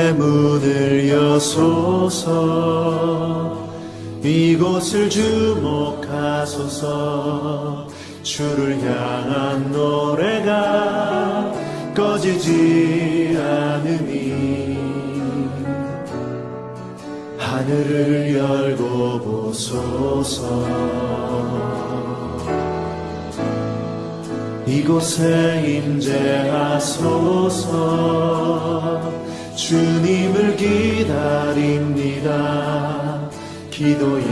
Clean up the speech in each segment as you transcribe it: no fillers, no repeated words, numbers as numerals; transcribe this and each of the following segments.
하늘의 문을 여소서. 이곳을 주목하소서. 주를 향한 노래가 꺼지지 않으니 하늘을 열고 보소서. 이곳에 임재하소서. 주님을 기다립니다. 기도의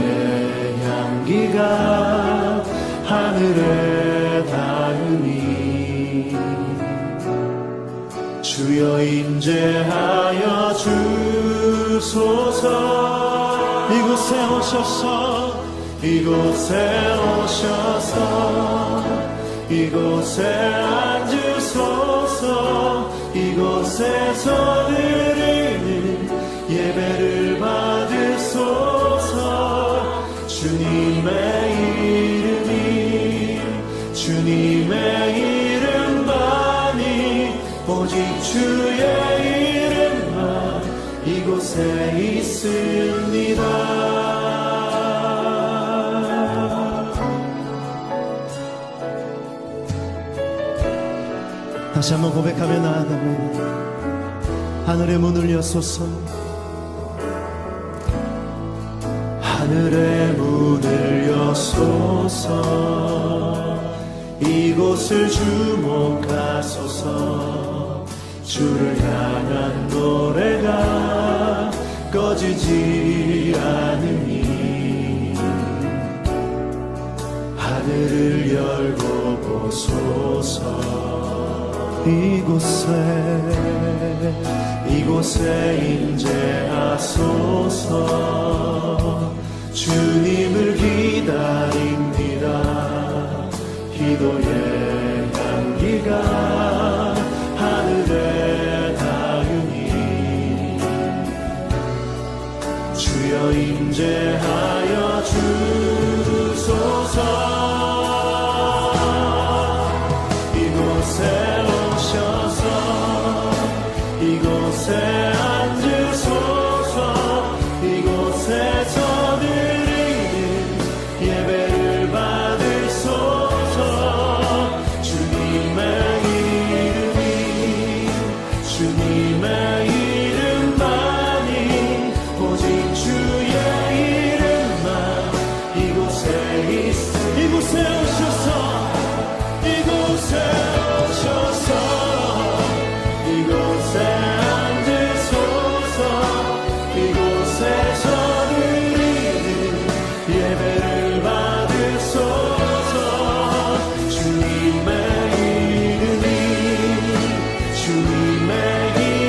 향기가 하늘에 닿으니 주여 임재하여 주소서. 이곳에 오셔서 이곳에 오셔서 이곳에 앉으소서. 이곳에서 드리는 예배를 받으소서. 주님의 이름만이 오직 주의 이름만 이곳에 있습니다. 다시 한번 고백하며 나아갑니다. 하늘의 문을 여소서. 하늘의 문을 여소서. 이곳을 주목하소서. 주를 향한 노래가 꺼지지 않으니 하늘을 열고 보소서. 이곳에 임재하소서. 주님을 기다립니다. 기도의 향기가 하늘에 닿으니 주여 임재하여 주소서. 이곳에 앉으소서. 이곳에서 드리는 예배를 받으소서. 주님의 이름만이 오직 주의 이름만 이곳에 이곳에 오셔서 이곳에 앉으소서. 이곳에서 드리는 예배를 받으소서. 주님의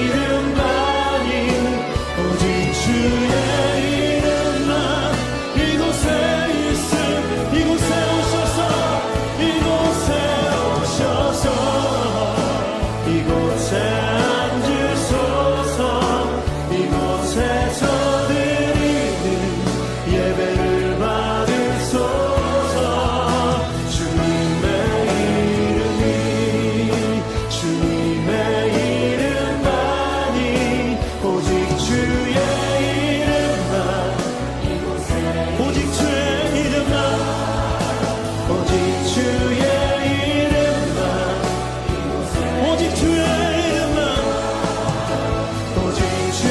이름만이 오직 주의 이름만 이곳에 이곳에 오셔서 이곳에 앉으소서. 이곳에서 드리는 예배를 받으소서. 주님의 이름만이 오직 주의 이름만 오직 주의 이름만 오직 주의 이름만 오직 주의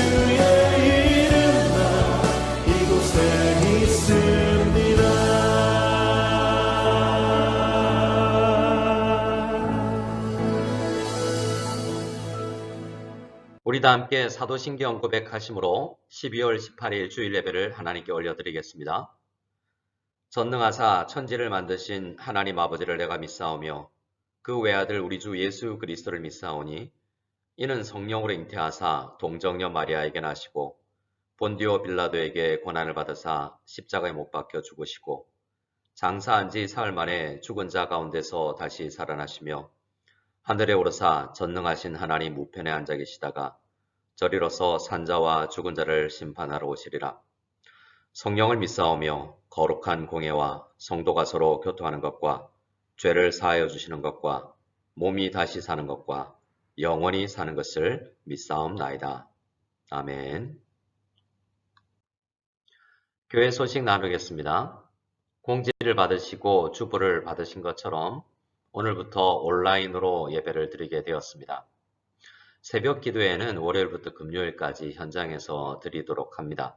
우리 다 함께 사도신경 고백하심으로 12월 18일 주일 예배를 하나님께 올려드리겠습니다. 전능하사 천지를 만드신 하나님 아버지를 내가 믿사오며 그 외아들 우리 주 예수 그리스도를 믿사오니 이는 성령으로 잉태하사 동정녀 마리아에게 나시고 본디오 빌라도에게 고난을 받으사 십자가에 못 박혀 죽으시고 장사한 지 사흘 만에 죽은 자 가운데서 다시 살아나시며 하늘에 오르사 전능하신 하나님 우편에 앉아 계시다가 저리로서 산자와 죽은 자를 심판하러 오시리라. 성령을 믿사오며 거룩한 공예와 성도가 서로 교통하는 것과 죄를 사하여 주시는 것과 몸이 다시 사는 것과 영원히 사는 것을 믿사옵나이다. 아멘. 교회 소식 나누겠습니다. 공지를 받으시고 주보를 받으신 것처럼 오늘부터 온라인으로 예배를 드리게 되었습니다. 새벽 기도회는 월요일부터 금요일까지 현장에서 드리도록 합니다.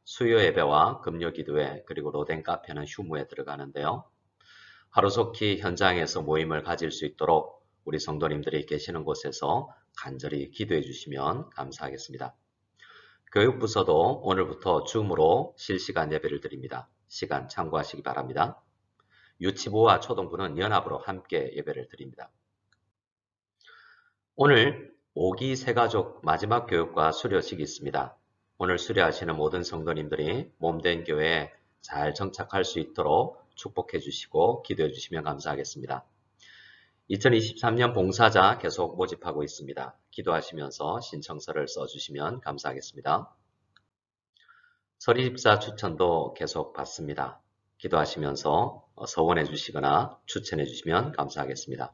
수요 예배와 금요 기도회 그리고 로덴 카페는 휴무에 들어가는데요. 하루속히 현장에서 모임을 가질 수 있도록 우리 성도님들이 계시는 곳에서 간절히 기도해 주시면 감사하겠습니다. 교육부서도 오늘부터 줌으로 실시간 예배를 드립니다. 시간 참고하시기 바랍니다. 유치부와 초등부는 연합으로 함께 예배를 드립니다. 오늘 5기 새가족 마지막 교육과 수료식이 있습니다. 오늘 수료하시는 모든 성도님들이 몸된 교회에 잘 정착할 수 있도록 축복해 주시고 기도해 주시면 감사하겠습니다. 2023년 봉사자 계속 모집하고 있습니다. 기도하시면서 신청서를 써주시면 감사하겠습니다. 서리집사 추천도 계속 받습니다. 기도하시면서 서원해 주시거나 추천해 주시면 감사하겠습니다.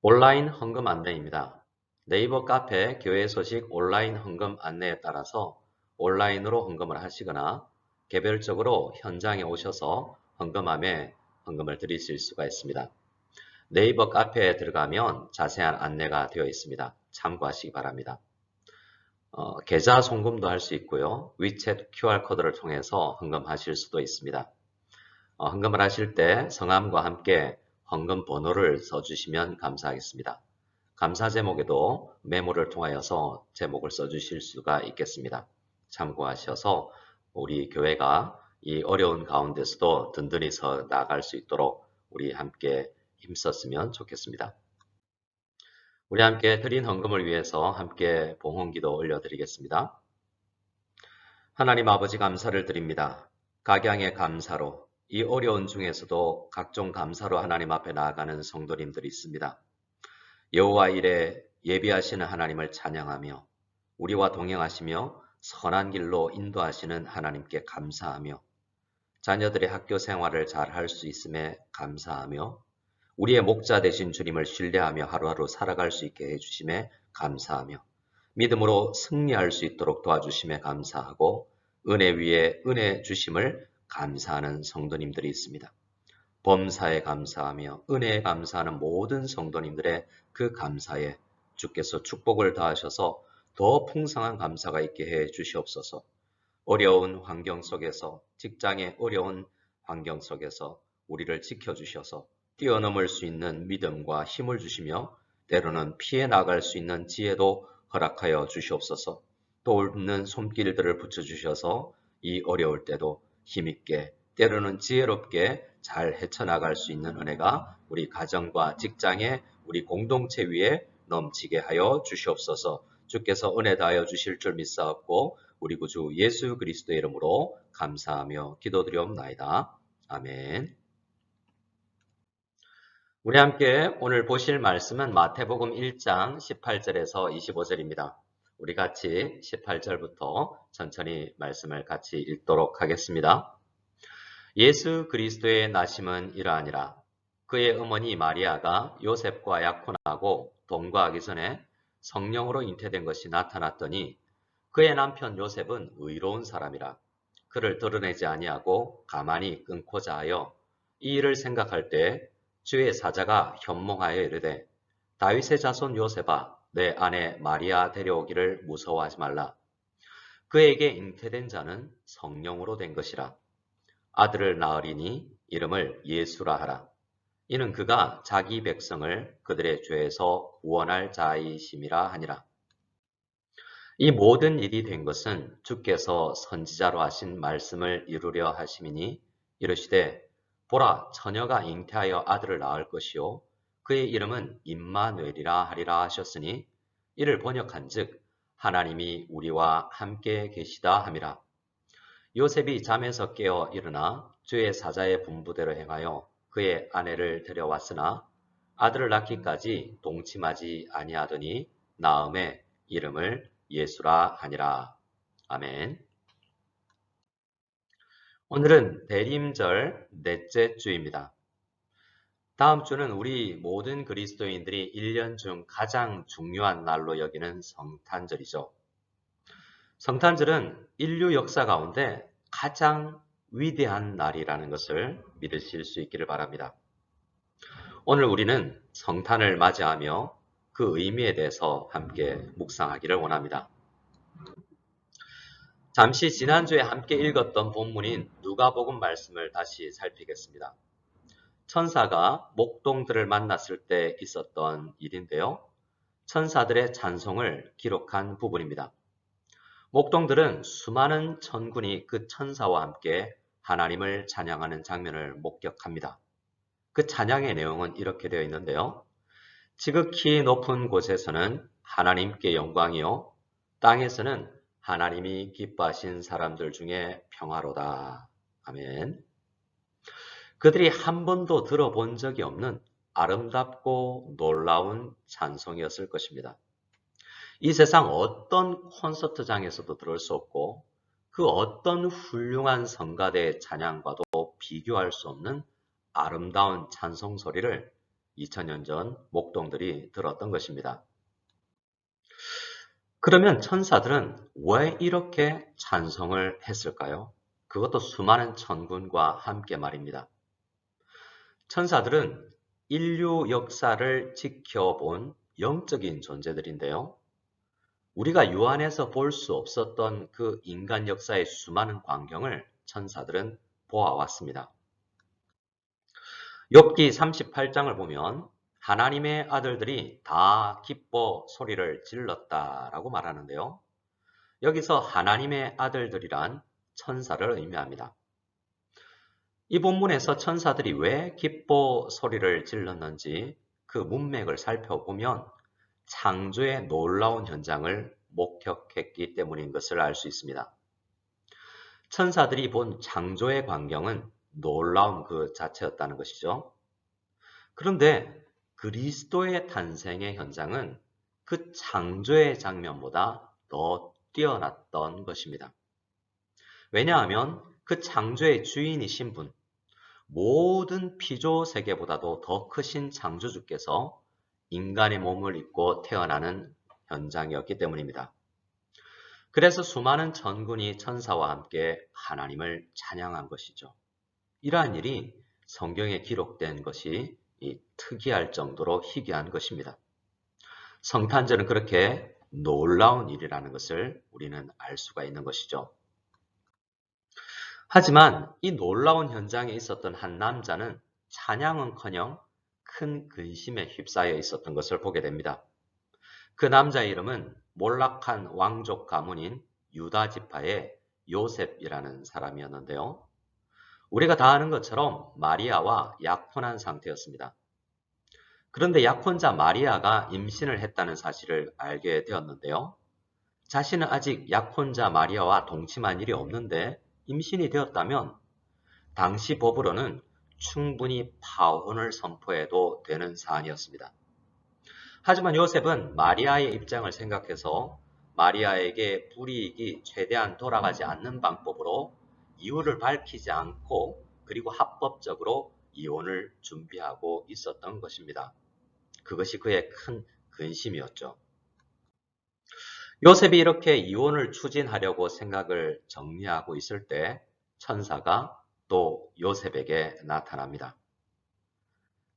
온라인 헌금 안내입니다. 네이버 카페 교회 소식 온라인 헌금 안내에 따라서 온라인으로 헌금을 하시거나 개별적으로 현장에 오셔서 헌금함에 헌금을 드리실 수가 있습니다. 네이버 카페에 들어가면 자세한 안내가 되어 있습니다. 참고하시기 바랍니다. 계좌 송금도 할 수 있고요. 위챗 QR코드를 통해서 헌금하실 수도 있습니다. 헌금을 하실 때 성함과 함께 헌금 번호를 써주시면 감사하겠습니다. 감사 제목에도 메모를 통하여서 제목을 써주실 수가 있겠습니다. 참고하셔서 우리 교회가 이 어려운 가운데서도 든든히 서 나아갈 수 있도록 우리 함께 힘썼으면 좋겠습니다. 우리 함께 드린 헌금을 위해서 함께 봉헌기도 올려드리겠습니다. 하나님 아버지 감사를 드립니다. 각양의 감사로 이 어려운 중에서도 각종 감사로 하나님 앞에 나아가는 성도님들이 있습니다. 여호와 일에 예비하시는 하나님을 찬양하며 우리와 동행하시며 선한 길로 인도하시는 하나님께 감사하며 자녀들의 학교 생활을 잘 할 수 있음에 감사하며 우리의 목자 되신 주님을 신뢰하며 하루하루 살아갈 수 있게 해주심에 감사하며 믿음으로 승리할 수 있도록 도와주심에 감사하고 은혜 위에 은혜 주심을 감사하는 성도님들이 있습니다. 범사에 감사하며 은혜에 감사하는 모든 성도님들의 그 감사에 주께서 축복을 더하셔서 더 풍성한 감사가 있게 해 주시옵소서. 어려운 환경 속에서 직장의 어려운 환경 속에서 우리를 지켜주셔서 뛰어넘을 수 있는 믿음과 힘을 주시며 때로는 피해 나갈 수 있는 지혜도 허락하여 주시옵소서. 돕는 손길들을 붙여주셔서 이 어려울 때도 힘있게 때로는 지혜롭게 잘 헤쳐나갈 수 있는 은혜가 우리 가정과 직장에 우리 공동체 위에 넘치게 하여 주시옵소서. 주께서 은혜 다하여 주실 줄 믿사옵고 우리 구주 예수 그리스도의 이름으로 감사하며 기도드리옵나이다. 아멘. 우리 함께 오늘 보실 말씀은 마태복음 1장 18절에서 25절입니다. 우리 같이 18절부터 천천히 말씀을 같이 읽도록 하겠습니다. 예수 그리스도의 나심은 이러하니라. 그의 어머니 마리아가 요셉과 약혼하고 동거하기 전에 성령으로 잉태된 것이 나타났더니 그의 남편 요셉은 의로운 사람이라. 그를 드러내지 아니하고 가만히 끊고자 하여 이 일을 생각할 때 주의 사자가 현몽하여 이르되 다윗의 자손 요셉아 내 아내 마리아 데려오기를 무서워하지 말라. 그에게 잉태된 자는 성령으로 된 것이라. 아들을 낳으리니 이름을 예수라 하라. 이는 그가 자기 백성을 그들의 죄에서 구원할 자이심이라 하니라. 이 모든 일이 된 것은 주께서 선지자로 하신 말씀을 이루려 하심이니 이르시되 보라 처녀가 잉태하여 아들을 낳을 것이요 그의 이름은 임마누엘이라 하리라 하셨으니 이를 번역한즉 하나님이 우리와 함께 계시다 함이라. 요셉이 잠에서 깨어 일어나 주의 사자의 분부대로 행하여 그의 아내를 데려왔으나 아들을 낳기까지 동침하지 아니하더니 나음에 이름을 예수라 하니라. 아멘. 오늘은 대림절 넷째 주입니다. 다음 주는 우리 모든 그리스도인들이 1년 중 가장 중요한 날로 여기는 성탄절이죠. 성탄절은 인류 역사 가운데 가장 위대한 날이라는 것을 믿으실 수 있기를 바랍니다. 오늘 우리는 성탄을 맞이하며 그 의미에 대해서 함께 묵상하기를 원합니다. 잠시 지난주에 함께 읽었던 본문인 누가복음 말씀을 다시 살피겠습니다. 천사가 목동들을 만났을 때 있었던 일인데요. 천사들의 찬송을 기록한 부분입니다. 목동들은 수많은 천군이 그 천사와 함께 하나님을 찬양하는 장면을 목격합니다. 그 찬양의 내용은 이렇게 되어 있는데요. 지극히 높은 곳에서는 하나님께 영광이요, 땅에서는 하나님이 기뻐하신 사람들 중에 평화로다. 아멘. 그들이 한 번도 들어본 적이 없는 아름답고 놀라운 찬송이었을 것입니다. 이 세상 어떤 콘서트장에서도 들을 수 없고 그 어떤 훌륭한 성가대의 찬양과도 비교할 수 없는 아름다운 찬송 소리를 2000년 전 목동들이 들었던 것입니다. 그러면 천사들은 왜 이렇게 찬송을 했을까요? 그것도 수많은 천군과 함께 말입니다. 천사들은 인류 역사를 지켜본 영적인 존재들인데요. 우리가 유한해서 볼 수 없었던 그 인간 역사의 수많은 광경을 천사들은 보아왔습니다. 욥기 38장을 보면 하나님의 아들들이 다 기뻐 소리를 질렀다라고 말하는데요. 여기서 하나님의 아들들이란 천사를 의미합니다. 이 본문에서 천사들이 왜 기뻐 소리를 질렀는지 그 문맥을 살펴보면 창조의 놀라운 현장을 목격했기 때문인 것을 알 수 있습니다. 천사들이 본 창조의 광경은 놀라운 그 자체였다는 것이죠. 그런데 그리스도의 탄생의 현장은 그 창조의 장면보다 더 뛰어났던 것입니다. 왜냐하면 그 창조의 주인이신 분, 모든 피조 세계보다도 더 크신 창조주께서 인간의 몸을 입고 태어나는 현장이었기 때문입니다. 그래서 수많은 천군이 천사와 함께 하나님을 찬양한 것이죠. 이러한 일이 성경에 기록된 것이 특이할 정도로 희귀한 것입니다. 성탄절은 그렇게 놀라운 일이라는 것을 우리는 알 수가 있는 것이죠. 하지만 이 놀라운 현장에 있었던 한 남자는 찬양은커녕 큰 근심에 휩싸여 있었던 것을 보게 됩니다. 그 남자의 이름은 몰락한 왕족 가문인 유다 지파의 요셉이라는 사람이었는데요. 우리가 다 아는 것처럼 마리아와 약혼한 상태였습니다. 그런데 약혼자 마리아가 임신을 했다는 사실을 알게 되었는데요. 자신은 아직 약혼자 마리아와 동침한 일이 없는데 임신이 되었다면 당시 법으로는 충분히 파혼을 선포해도 되는 사안이었습니다. 하지만 요셉은 마리아의 입장을 생각해서 마리아에게 불이익이 최대한 돌아가지 않는 방법으로 이유를 밝히지 않고 그리고 합법적으로 이혼을 준비하고 있었던 것입니다. 그것이 그의 큰 근심이었죠. 요셉이 이렇게 이혼을 추진하려고 생각을 정리하고 있을 때 천사가 또 요셉에게 나타납니다.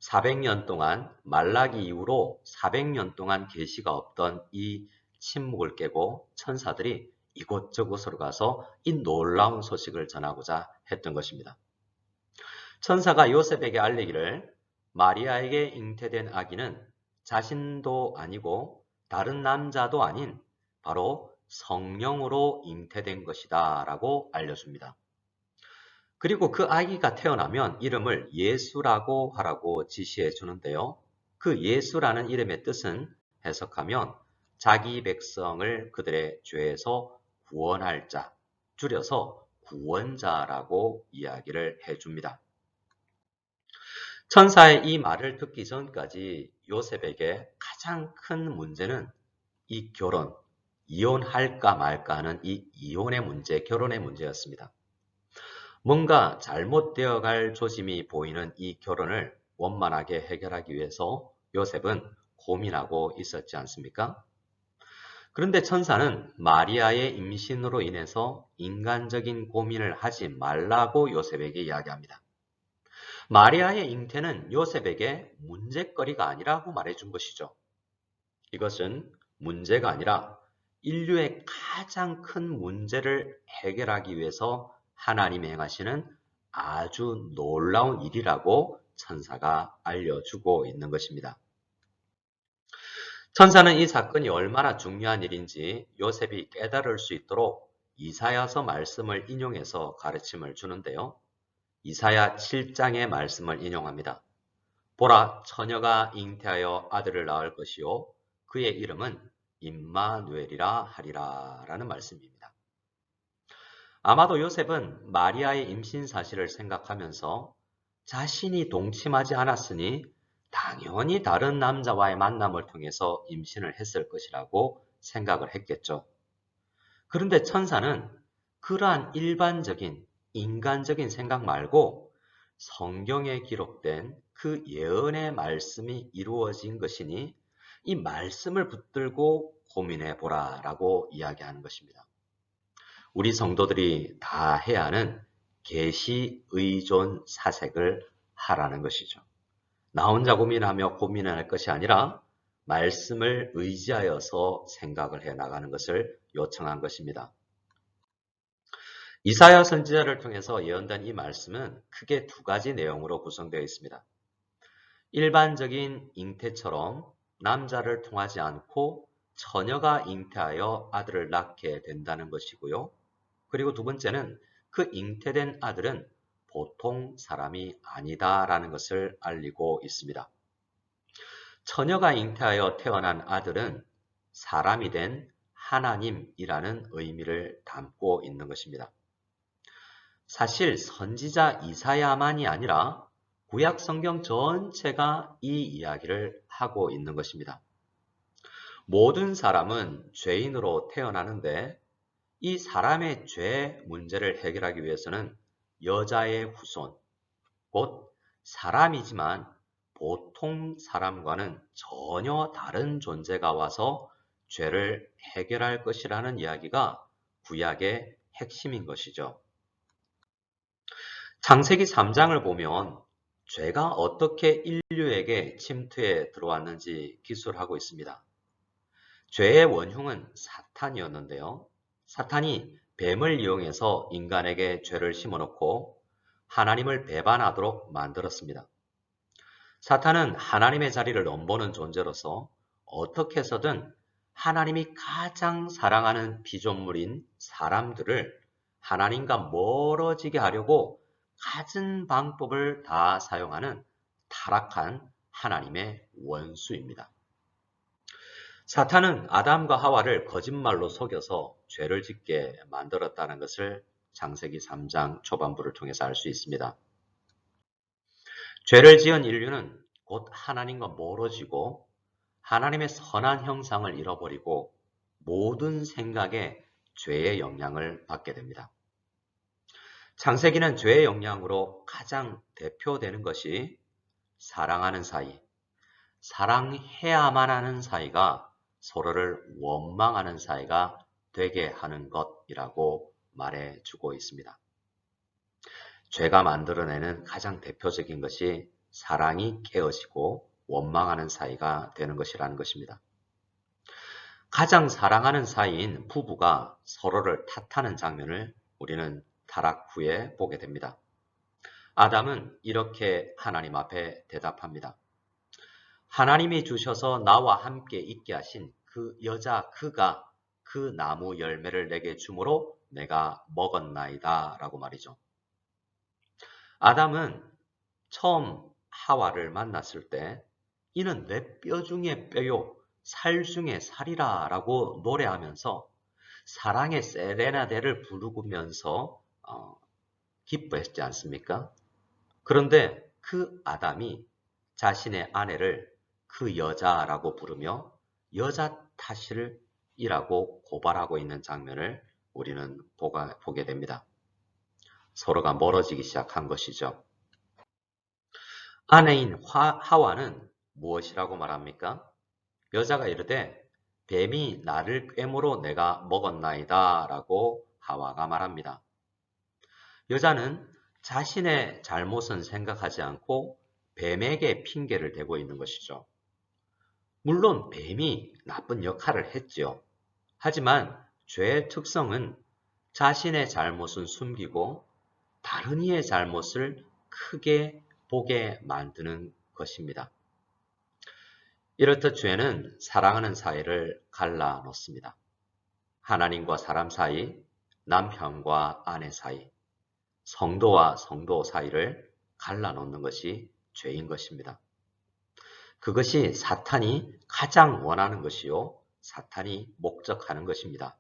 400년 동안 말라기 이후로 400년 동안 계시가 없던 이 침묵을 깨고 천사들이 이곳저곳으로 가서 이 놀라운 소식을 전하고자 했던 것입니다. 천사가 요셉에게 알리기를 마리아에게 잉태된 아기는 자신도 아니고 다른 남자도 아닌 바로 성령으로 잉태된 것이다 라고 알려줍니다. 그리고 그 아기가 태어나면 이름을 예수라고 하라고 지시해 주는데요. 그 예수라는 이름의 뜻은 해석하면 자기 백성을 그들의 죄에서 구원할 자, 줄여서 구원자라고 이야기를 해줍니다. 천사의 이 말을 듣기 전까지 요셉에게 가장 큰 문제는 이 결혼, 이혼할까 말까 하는 이 이혼의 문제, 결혼의 문제였습니다. 뭔가 잘못되어 갈 조짐이 보이는 이 결혼을 원만하게 해결하기 위해서 요셉은 고민하고 있었지 않습니까? 그런데 천사는 마리아의 임신으로 인해서 인간적인 고민을 하지 말라고 요셉에게 이야기합니다. 마리아의 잉태는 요셉에게 문제거리가 아니라고 말해준 것이죠. 이것은 문제가 아니라 인류의 가장 큰 문제를 해결하기 위해서 하나님이 행하시는 아주 놀라운 일이라고 천사가 알려주고 있는 것입니다. 천사는 이 사건이 얼마나 중요한 일인지 요셉이 깨달을 수 있도록 이사야서 말씀을 인용해서 가르침을 주는데요. 이사야 7장의 말씀을 인용합니다. 보라, 처녀가 잉태하여 아들을 낳을 것이요 그의 이름은 임마누엘이라 하리라 라는 말씀입니다. 아마도 요셉은 마리아의 임신 사실을 생각하면서 자신이 동침하지 않았으니 당연히 다른 남자와의 만남을 통해서 임신을 했을 것이라고 생각을 했겠죠. 그런데 천사는 그러한 일반적인 인간적인 생각 말고 성경에 기록된 그 예언의 말씀이 이루어진 것이니 이 말씀을 붙들고 고민해 보라 라고 이야기하는 것입니다. 우리 성도들이 다 해야 하는 계시 의존 사색을 하라는 것이죠. 나 혼자 고민하며 고민할 것이 아니라 말씀을 의지하여서 생각을 해 나가는 것을 요청한 것입니다. 이사야 선지자를 통해서 예언된 이 말씀은 크게 두 가지 내용으로 구성되어 있습니다. 일반적인 잉태처럼 남자를 통하지 않고 처녀가 잉태하여 아들을 낳게 된다는 것이고요. 그리고 두 번째는 그 잉태된 아들은 보통 사람이 아니다라는 것을 알리고 있습니다. 처녀가 잉태하여 태어난 아들은 사람이 된 하나님이라는 의미를 담고 있는 것입니다. 사실 선지자 이사야만이 아니라 구약 성경 전체가 이 이야기를 하고 있는 것입니다. 모든 사람은 죄인으로 태어나는데 이 사람의 죄 문제를 해결하기 위해서는 여자의 후손, 곧 사람이지만 보통 사람과는 전혀 다른 존재가 와서 죄를 해결할 것이라는 이야기가 구약의 핵심인 것이죠. 창세기 3장을 보면 죄가 어떻게 인류에게 침투해 들어왔는지 기술하고 있습니다. 죄의 원흉은 사탄이었는데요. 사탄이 뱀을 이용해서 인간에게 죄를 심어놓고 하나님을 배반하도록 만들었습니다. 사탄은 하나님의 자리를 넘보는 존재로서 어떻게 해서든 하나님이 가장 사랑하는 피조물인 사람들을 하나님과 멀어지게 하려고 갖은 방법을 다 사용하는 타락한 하나님의 원수입니다. 사탄은 아담과 하와를 거짓말로 속여서 죄를 짓게 만들었다는 것을 창세기 3장 초반부를 통해서 알 수 있습니다. 죄를 지은 인류는 곧 하나님과 멀어지고 하나님의 선한 형상을 잃어버리고 모든 생각에 죄의 영향을 받게 됩니다. 창세기는 죄의 영향으로 가장 대표되는 것이 사랑하는 사이, 사랑해야만 하는 사이가 서로를 원망하는 사이가 되게 하는 것이라고 말해주고 있습니다. 죄가 만들어내는 가장 대표적인 것이 사랑이 깨어지고 원망하는 사이가 되는 것이라는 것입니다. 가장 사랑하는 사이인 부부가 서로를 탓하는 장면을 우리는 타락 후에 보게 됩니다. 아담은 이렇게 하나님 앞에 대답합니다. 하나님이 주셔서 나와 함께 있게 하신 그 여자 그가 그 나무 열매를 내게 주므로 내가 먹었나이다 라고 말이죠. 아담은 처음 하와를 만났을 때 이는 내 뼈 중에 뼈요 살 중에 살이라 라고 노래하면서 사랑의 세레나데를 부르면서 기뻐했지 않습니까? 그런데 그 아담이 자신의 아내를 그 여자라고 부르며 여자 탓이라고 고발하고 있는 장면을 우리는 보게 됩니다. 서로가 멀어지기 시작한 것이죠. 아내인 하와는 무엇이라고 말합니까? 여자가 이르되 뱀이 나를 꾀므로 내가 먹었나이다 라고 하와가 말합니다. 여자는 자신의 잘못은 생각하지 않고 뱀에게 핑계를 대고 있는 것이죠. 물론 뱀이 나쁜 역할을 했지요. 하지만 죄의 특성은 자신의 잘못은 숨기고 다른 이의 잘못을 크게 보게 만드는 것입니다. 이렇듯 죄는 사랑하는 사이를 갈라놓습니다. 하나님과 사람 사이, 남편과 아내 사이, 성도와 성도 사이를 갈라놓는 것이 죄인 것입니다. 그것이 사탄이 가장 원하는 것이요, 사탄이 목적하는 것입니다.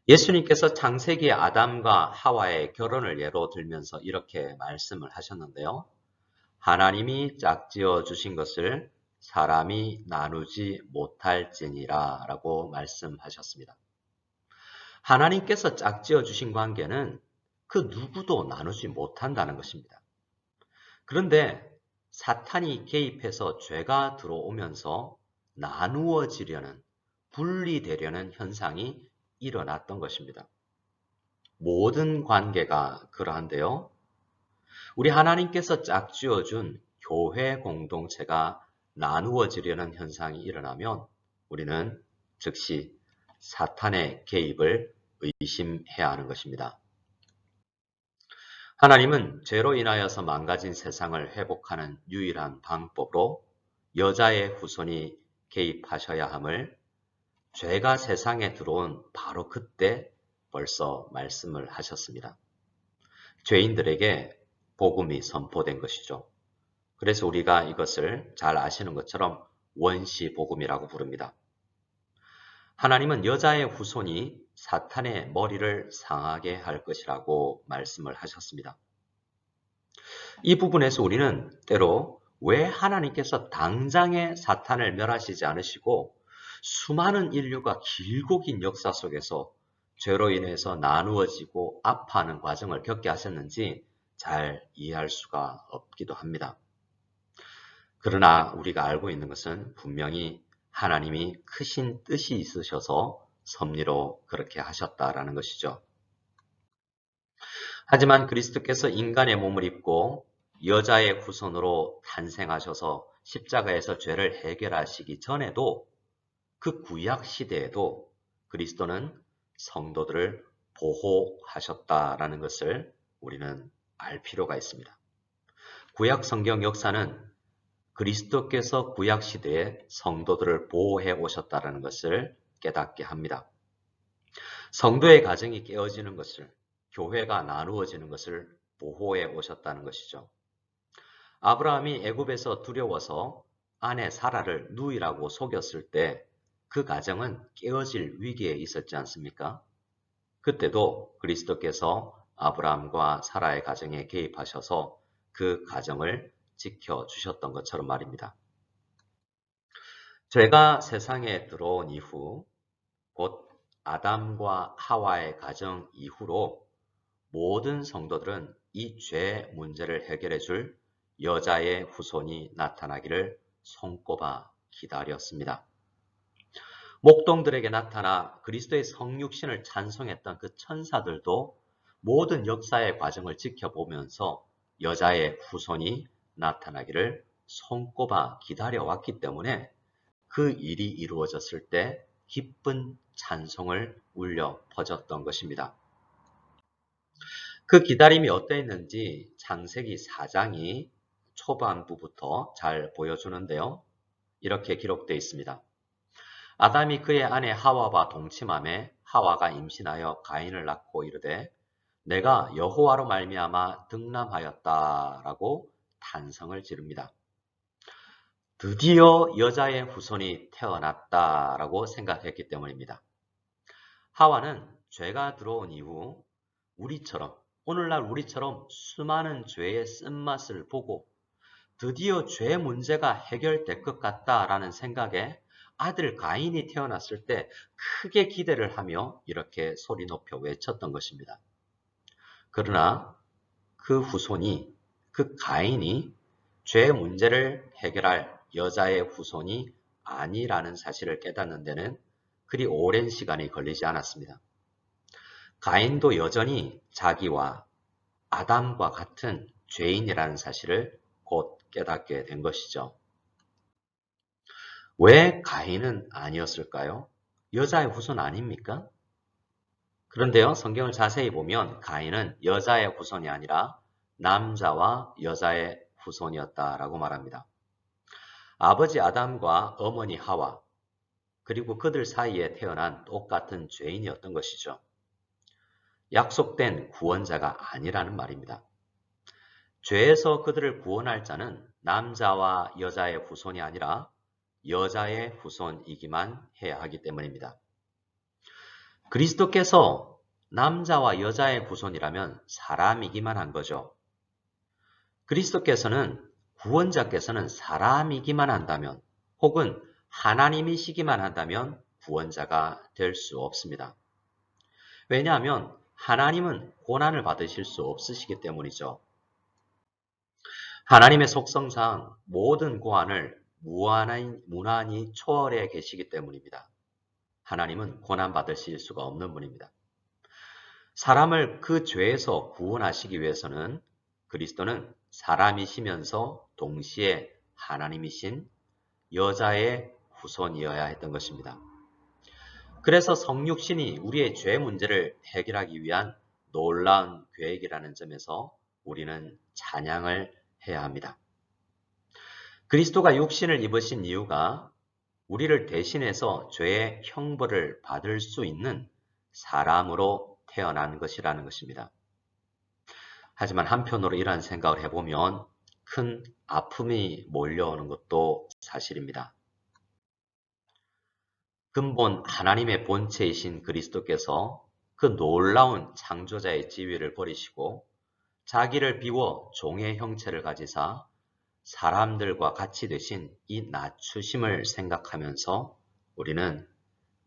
예수님께서 창세기 아담과 하와의 결혼을 예로 들면서 이렇게 말씀을 하셨는데요. 하나님이 짝지어 주신 것을 사람이 나누지 못할지니라 라고 말씀하셨습니다. 하나님께서 짝지어 주신 관계는 그 누구도 나누지 못한다는 것입니다. 그런데 사탄이 개입해서 죄가 들어오면서 나누어지려는, 분리되려는 현상이 일어났던 것입니다. 모든 관계가 그러한데요. 우리 하나님께서 짝지어준 교회 공동체가 나누어지려는 현상이 일어나면 우리는 즉시 사탄의 개입을 의심해야 하는 것입니다. 하나님은 죄로 인하여서 망가진 세상을 회복하는 유일한 방법으로 여자의 후손이 개입하셔야 함을 죄가 세상에 들어온 바로 그때 벌써 말씀을 하셨습니다. 죄인들에게 복음이 선포된 것이죠. 그래서 우리가 이것을 잘 아시는 것처럼 원시 복음이라고 부릅니다. 하나님은 여자의 후손이 사탄의 머리를 상하게 할 것이라고 말씀을 하셨습니다. 이 부분에서 우리는 때로 왜 하나님께서 당장에 사탄을 멸하시지 않으시고 수많은 인류가 길고 긴 역사 속에서 죄로 인해서 나누어지고 아파하는 과정을 겪게 하셨는지 잘 이해할 수가 없기도 합니다. 그러나 우리가 알고 있는 것은 분명히 하나님이 크신 뜻이 있으셔서 섭리로 그렇게 하셨다라는 것이죠. 하지만 그리스도께서 인간의 몸을 입고 여자의 후손으로 탄생하셔서 십자가에서 죄를 해결하시기 전에도 그 구약 시대에도 그리스도는 성도들을 보호하셨다라는 것을 우리는 알 필요가 있습니다. 구약 성경 역사는 그리스도께서 구약 시대에 성도들을 보호해 오셨다는 것을 깨닫게 합니다. 성도의 가정이 깨어지는 것을, 교회가 나누어지는 것을 보호해 오셨다는 것이죠. 아브라함이 애굽에서 두려워서 아내 사라를 누이라고 속였을 때 그 가정은 깨어질 위기에 있었지 않습니까? 그때도 그리스도께서 아브라함과 사라의 가정에 개입하셔서 그 가정을 지켜주셨던 것처럼 말입니다. 죄가 세상에 들어온 이후, 곧 아담과 하와의 가정 이후로 모든 성도들은 이 죄 문제를 해결해 줄 여자의 후손이 나타나기를 손꼽아 기다렸습니다. 목동들에게 나타나 그리스도의 성육신을 찬송했던 그 천사들도 모든 역사의 과정을 지켜보면서 여자의 후손이 나타나기를 손꼽아 기다려왔기 때문에 그 일이 이루어졌을 때 기쁜 찬송을 울려 퍼졌던 것입니다. 그 기다림이 어떠했는지 창세기 4장이 초반부부터 잘 보여주는데요. 이렇게 기록되어 있습니다. 아담이 그의 아내 하와와 동침하매 하와가 임신하여 가인을 낳고 이르되 내가 여호와로 말미암아 득남하였다라고 탄성을 지릅니다. 드디어 여자의 후손이 태어났다라고 생각했기 때문입니다. 하와는 죄가 들어온 이후 우리처럼, 오늘날 우리처럼 수많은 죄의 쓴맛을 보고 드디어 죄 문제가 해결될 것 같다라는 생각에 아들 가인이 태어났을 때 크게 기대를 하며 이렇게 소리 높여 외쳤던 것입니다. 그러나 그 후손이, 그 가인이 죄 문제를 해결할 여자의 후손이 아니라는 사실을 깨닫는 데는 그리 오랜 시간이 걸리지 않았습니다. 가인도 여전히 자기와 아담과 같은 죄인이라는 사실을 곧 깨닫게 된 것이죠. 왜 가인은 아니었을까요? 여자의 후손 아닙니까? 그런데요, 성경을 자세히 보면 가인은 여자의 후손이 아니라 남자와 여자의 후손이었다라고 말합니다. 아버지 아담과 어머니 하와, 그리고 그들 사이에 태어난 똑같은 죄인이었던 것이죠. 약속된 구원자가 아니라는 말입니다. 죄에서 그들을 구원할 자는 남자와 여자의 후손이 아니라 여자의 후손이기만 해야 하기 때문입니다. 그리스도께서 남자와 여자의 후손이라면 사람이기만 한 거죠. 그리스도께서는 구원자께서는 사람이기만 한다면 혹은 하나님이시기만 한다면 구원자가 될 수 없습니다. 왜냐하면 하나님은 고난을 받으실 수 없으시기 때문이죠. 하나님의 속성상 모든 고난을 무한히 초월해 계시기 때문입니다. 하나님은 고난받으실 수가 없는 분입니다. 사람을 그 죄에서 구원하시기 위해서는 그리스도는 사람이시면서 동시에 하나님이신 여자의 후손이어야 했던 것입니다. 그래서 성육신이 우리의 죄 문제를 해결하기 위한 놀라운 계획이라는 점에서 우리는 찬양을 해야 합니다. 그리스도가 육신을 입으신 이유가 우리를 대신해서 죄의 형벌을 받을 수 있는 사람으로 태어난 것이라는 것입니다. 하지만 한편으로 이러한 생각을 해보면 큰 아픔이 몰려오는 것도 사실입니다. 근본 하나님의 본체이신 그리스도께서 그 놀라운 창조자의 지위를 버리시고 자기를 비워 종의 형체를 가지사 사람들과 같이 되신 이 낮추심을 생각하면서 우리는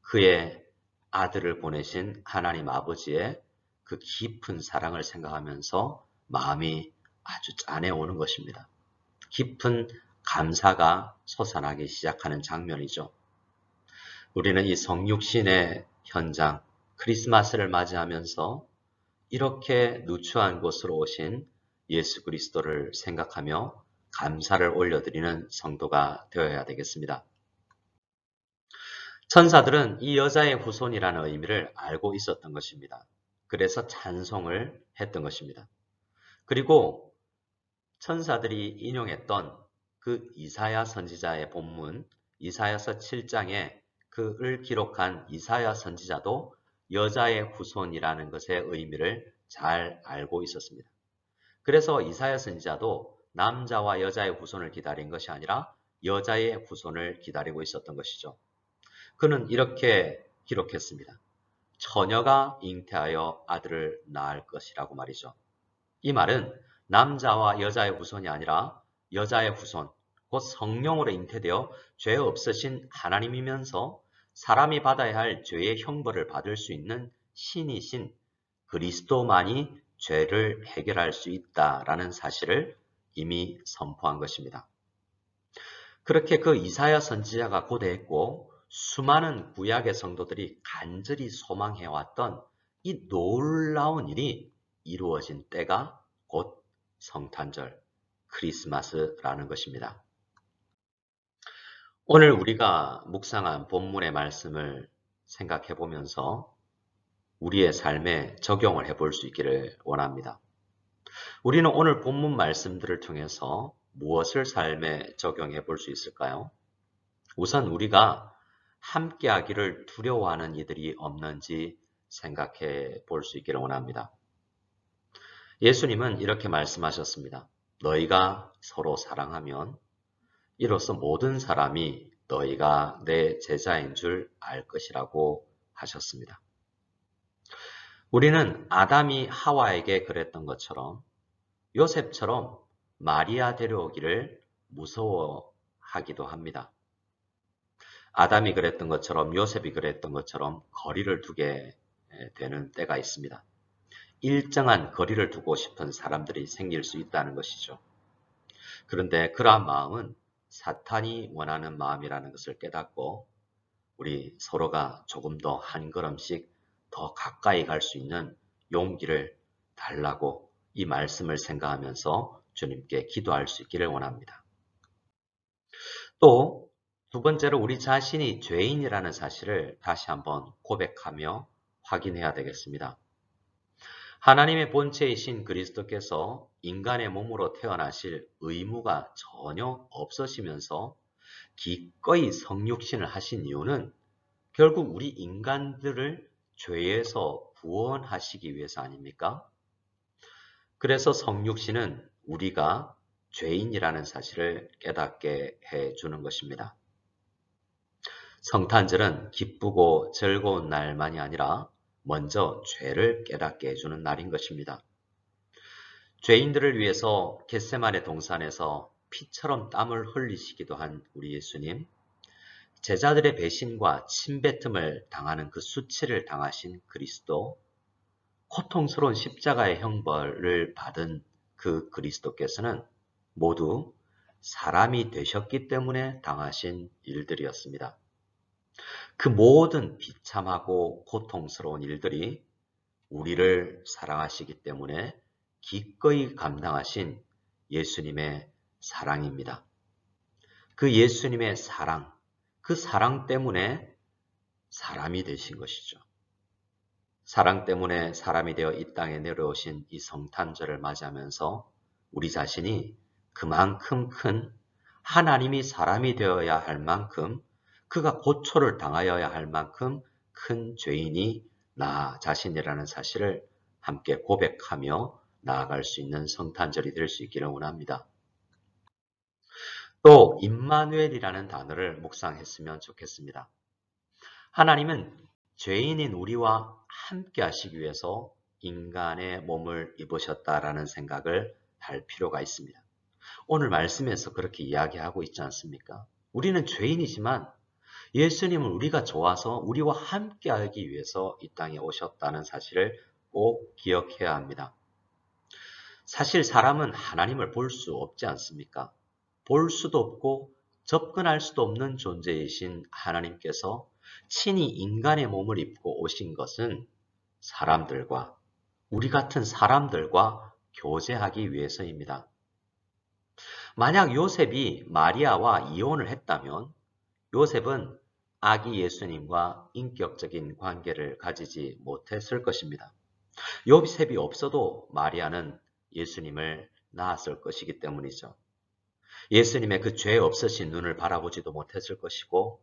그의 아들을 보내신 하나님 아버지의 그 깊은 사랑을 생각하면서 마음이 아주 짠해오는 것입니다. 깊은 감사가 솟아나기 시작하는 장면이죠. 우리는 이 성육신의 현장, 크리스마스를 맞이하면서 이렇게 누추한 곳으로 오신 예수 그리스도를 생각하며 감사를 올려드리는 성도가 되어야 되겠습니다. 천사들은 이 여자의 후손이라는 의미를 알고 있었던 것입니다. 그래서 찬송을 했던 것입니다. 그리고 천사들이 인용했던 그 이사야 선지자의 본문, 이사야서 7장에 그를 기록한 이사야 선지자도 여자의 후손이라는 것의 의미를 잘 알고 있었습니다. 그래서 이사야 선지자도 남자와 여자의 후손을 기다린 것이 아니라 여자의 후손을 기다리고 있었던 것이죠. 그는 이렇게 기록했습니다. 처녀가 잉태하여 아들을 낳을 것이라고 말이죠. 이 말은 남자와 여자의 후손이 아니라 여자의 후손, 곧 성령으로 잉태되어 죄 없으신 하나님이면서 사람이 받아야 할 죄의 형벌을 받을 수 있는 신이신 그리스도만이 죄를 해결할 수 있다라는 사실을 이미 선포한 것입니다. 그렇게 그 이사야 선지자가 고대했고 수많은 구약의 성도들이 간절히 소망해왔던 이 놀라운 일이 이루어진 때가 곧 성탄절, 크리스마스라는 것입니다. 오늘 우리가 묵상한 본문의 말씀을 생각해 보면서 우리의 삶에 적용을 해볼 수 있기를 원합니다. 우리는 오늘 본문 말씀들을 통해서 무엇을 삶에 적용해 볼 수 있을까요? 우선 우리가 함께하기를 두려워하는 이들이 없는지 생각해 볼 수 있기를 원합니다. 예수님은 이렇게 말씀하셨습니다. 너희가 서로 사랑하면 이로써 모든 사람이 너희가 내 제자인 줄 알 것이라고 하셨습니다. 우리는 아담이 하와에게 그랬던 것처럼 요셉처럼 마리아 데려오기를 무서워하기도 합니다. 아담이 그랬던 것처럼 요셉이 그랬던 것처럼 거리를 두게 되는 때가 있습니다. 일정한 거리를 두고 싶은 사람들이 생길 수 있다는 것이죠. 그런데 그러한 마음은 사탄이 원하는 마음이라는 것을 깨닫고 우리 서로가 조금 더 한 걸음씩 더 가까이 갈 수 있는 용기를 달라고 이 말씀을 생각하면서 주님께 기도할 수 있기를 원합니다. 또 두 번째로 우리 자신이 죄인이라는 사실을 다시 한번 고백하며 확인해야 되겠습니다. 하나님의 본체이신 그리스도께서 인간의 몸으로 태어나실 의무가 전혀 없으시면서 기꺼이 성육신을 하신 이유는 결국 우리 인간들을 죄에서 구원하시기 위해서 아닙니까? 그래서 성육신은 우리가 죄인이라는 사실을 깨닫게 해주는 것입니다. 성탄절은 기쁘고 즐거운 날만이 아니라 먼저 죄를 깨닫게 해주는 날인 것입니다. 죄인들을 위해서 겟세마네 동산에서 피처럼 땀을 흘리시기도 한 우리 예수님, 제자들의 배신과 침뱉음을 당하는 그 수치를 당하신 그리스도, 고통스러운 십자가의 형벌을 받은 그 그리스도께서는 모두 사람이 되셨기 때문에 당하신 일들이었습니다. 그 모든 비참하고 고통스러운 일들이 우리를 사랑하시기 때문에 기꺼이 감당하신 예수님의 사랑입니다. 그 예수님의 사랑, 그 사랑 때문에 사람이 되신 것이죠. 사랑 때문에 사람이 되어 이 땅에 내려오신 이 성탄절을 맞이하면서 우리 자신이 그만큼 큰 하나님이 사람이 되어야 할 만큼 그가 고초를 당하여야 할 만큼 큰 죄인이 나 자신이라는 사실을 함께 고백하며 나아갈 수 있는 성탄절이 될 수 있기를 원합니다. 또 임마누엘이라는 단어를 묵상했으면 좋겠습니다. 하나님은 죄인인 우리와 함께 하시기 위해서 인간의 몸을 입으셨다라는 생각을 할 필요가 있습니다. 오늘 말씀에서 그렇게 이야기하고 있지 않습니까? 우리는 죄인이지만 예수님은 우리가 좋아서 우리와 함께 하기 위해서 이 땅에 오셨다는 사실을 꼭 기억해야 합니다. 사실 사람은 하나님을 볼 수 없지 않습니까? 볼 수도 없고 접근할 수도 없는 존재이신 하나님께서 친히 인간의 몸을 입고 오신 것은 사람들과, 우리 같은 사람들과 교제하기 위해서입니다. 만약 요셉이 마리아와 이혼을 했다면 요셉은 아기 예수님과 인격적인 관계를 가지지 못했을 것입니다. 요셉이 없어도 마리아는 예수님을 낳았을 것이기 때문이죠. 예수님의 그 죄 없으신 눈을 바라보지도 못했을 것이고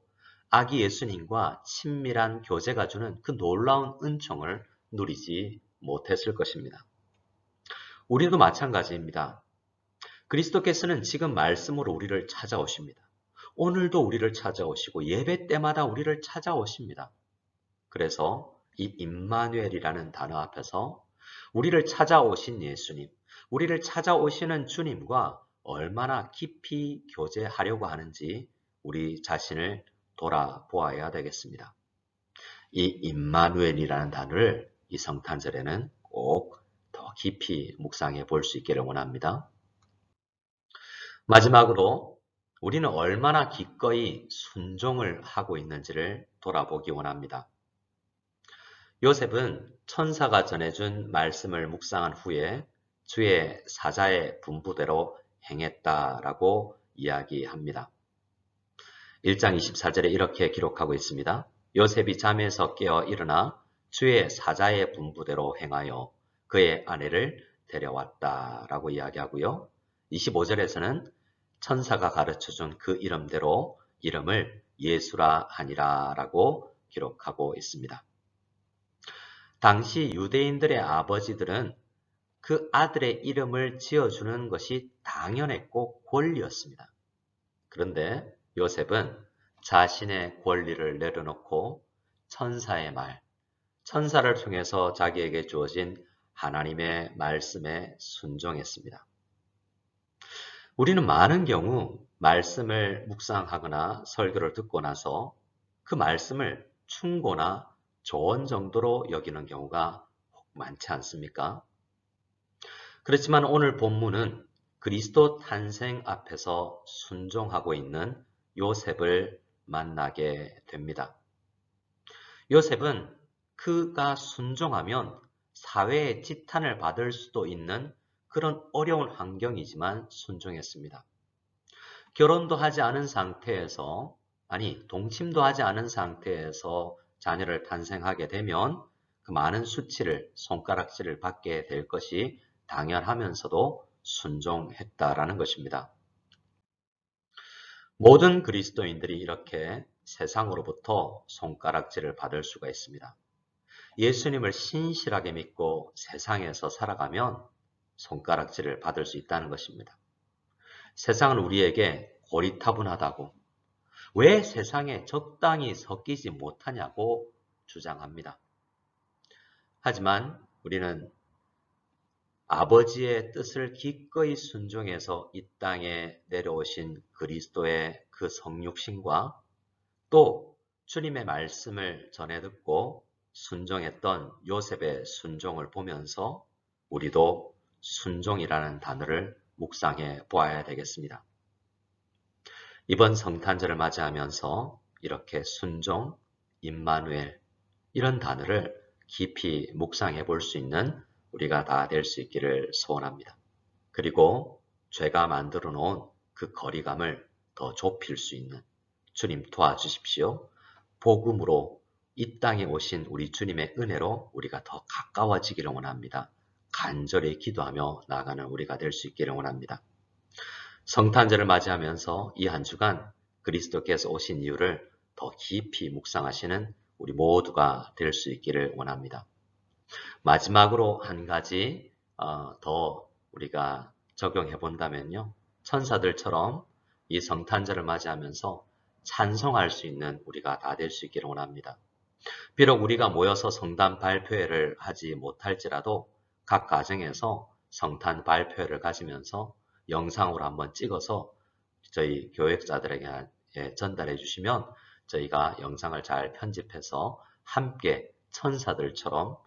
아기 예수님과 친밀한 교제가 주는 그 놀라운 은총을 누리지 못했을 것입니다. 우리도 마찬가지입니다. 그리스도께서는 지금 말씀으로 우리를 찾아오십니다. 오늘도 우리를 찾아오시고 예배 때마다 우리를 찾아오십니다. 그래서 이 임마누엘이라는 단어 앞에서 우리를 찾아오신 예수님, 우리를 찾아오시는 주님과 얼마나 깊이 교제하려고 하는지 우리 자신을 돌아보아야 되겠습니다. 이 임마누엘이라는 단어를 이 성탄절에는 꼭 더 깊이 묵상해 볼 수 있기를 원합니다. 마지막으로 우리는 얼마나 기꺼이 순종을 하고 있는지를 돌아보기 원합니다. 요셉은 천사가 전해준 말씀을 묵상한 후에 주의 사자의 분부대로 행했다라고 이야기합니다. 1장 24절에 이렇게 기록하고 있습니다. 요셉이 잠에서 깨어 일어나 주의 사자의 분부대로 행하여 그의 아내를 데려왔다라고 이야기하고요. 25절에서는 천사가 가르쳐준 그 이름대로 이름을 예수라 하니라라고 기록하고 있습니다. 당시 유대인들의 아버지들은 그 아들의 이름을 지어주는 것이 당연했고 권리였습니다. 그런데 요셉은 자신의 권리를 내려놓고 천사의 말, 천사를 통해서 자기에게 주어진 하나님의 말씀에 순종했습니다. 우리는 많은 경우 말씀을 묵상하거나 설교를 듣고 나서 그 말씀을 충고나 조언 정도로 여기는 경우가 많지 않습니까? 그렇지만 오늘 본문은 그리스도 탄생 앞에서 순종하고 있는 요셉을 만나게 됩니다. 요셉은 그가 순종하면 사회의 지탄을 받을 수도 있는 그런 어려운 환경이지만 순종했습니다. 결혼도 하지 않은 상태에서, 동침도 하지 않은 상태에서 자녀를 탄생하게 되면 그 많은 수치를, 손가락질을 받게 될 것이 당연하면서도 순종했다라는 것입니다. 모든 그리스도인들이 이렇게 세상으로부터 손가락질을 받을 수가 있습니다. 예수님을 신실하게 믿고 세상에서 살아가면 손가락질을 받을 수 있다는 것입니다. 세상은 우리에게 고리타분하다고, 왜 세상에 적당히 섞이지 못하냐고 주장합니다. 하지만 우리는 아버지의 뜻을 기꺼이 순종해서 이 땅에 내려오신 그리스도의 그 성육신과 또 주님의 말씀을 전해 듣고 순종했던 요셉의 순종을 보면서 우리도 순종이라는 단어를 묵상해 보아야 되겠습니다. 이번 성탄절을 맞이하면서 이렇게 순종, 임마누엘 이런 단어를 깊이 묵상해 볼 수 있는 우리가 다 될 수 있기를 소원합니다. 그리고 죄가 만들어 놓은 그 거리감을 더 좁힐 수 있는 주님 도와주십시오. 복음으로 이 땅에 오신 우리 주님의 은혜로 우리가 더 가까워지기를 원합니다. 간절히 기도하며 나아가는 우리가 될 수 있기를 원합니다. 성탄절을 맞이하면서 이 한 주간 그리스도께서 오신 이유를 더 깊이 묵상하시는 우리 모두가 될 수 있기를 원합니다. 마지막으로 한 가지 더 우리가 적용해 본다면요. 천사들처럼 이 성탄절을 맞이하면서 찬송할 수 있는 우리가 다 될 수 있기를 원합니다. 비록 우리가 모여서 성탄 발표회를 하지 못할지라도 각 가정에서 성탄 발표회를 가지면서 영상으로 한번 찍어서 저희 교역자들에게 전달해 주시면 저희가 영상을 잘 편집해서 함께 천사들처럼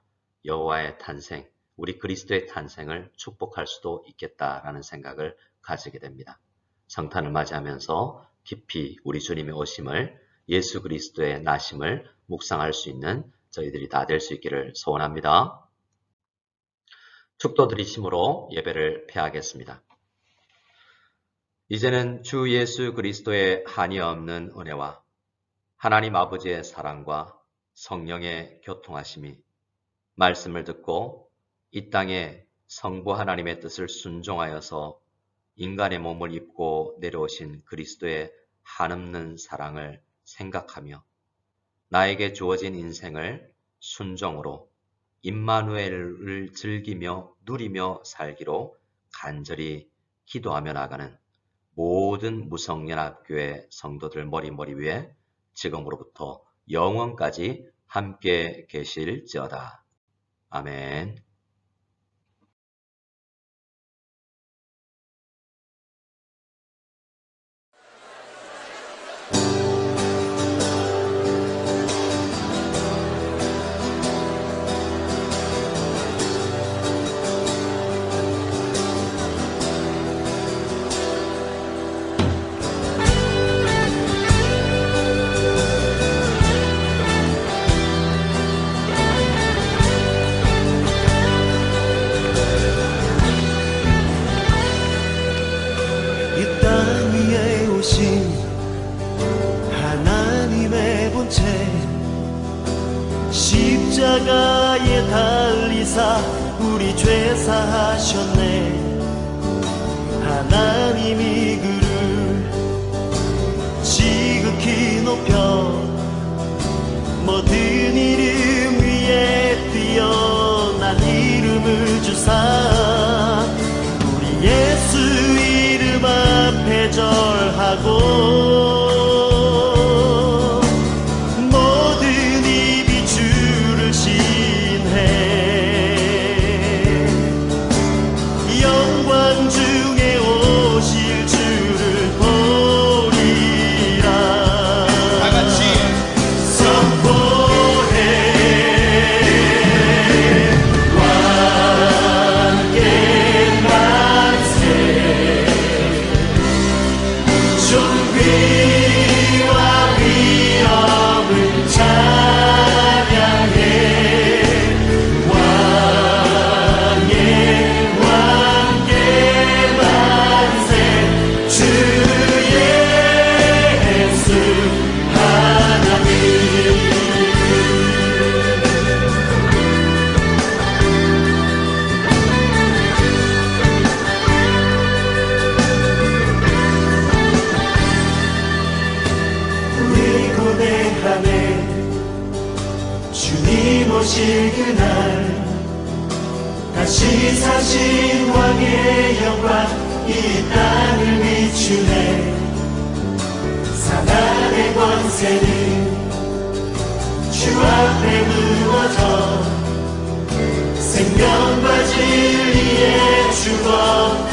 여호와의 탄생, 우리 그리스도의 탄생을 축복할 수도 있겠다라는 생각을 가지게 됩니다. 성탄을 맞이하면서 깊이 우리 주님의 오심을, 예수 그리스도의 나심을 묵상할 수 있는 저희들이 다 될 수 있기를 소원합니다. 축도 드리심으로 예배를 폐하겠습니다. 이제는 주 예수 그리스도의 한이 없는 은혜와 하나님 아버지의 사랑과 성령의 교통하심이 말씀을 듣고 이 땅에 성부 하나님의 뜻을 순종하여서 인간의 몸을 입고 내려오신 그리스도의 한없는 사랑을 생각하며 나에게 주어진 인생을 순종으로 임마누엘을 즐기며 누리며 살기로 간절히 기도하며 나가는 모든 무성연합교회 성도들 머리 위에 지금으로부터 영원까지 함께 계실지어다. 아멘. 십자가에 달리사 우리 죄 사하셨네. 하나님이 그를 지극히 높여 모든 이름 위에 뛰어난 이름을 주사 우리 예수 이름 앞에 절하고 만세 오실 그날 다시 사신 왕의 영광 이 땅을 비추네. 사단의 권세는 주 앞에 무너져 생명과 진리의 주권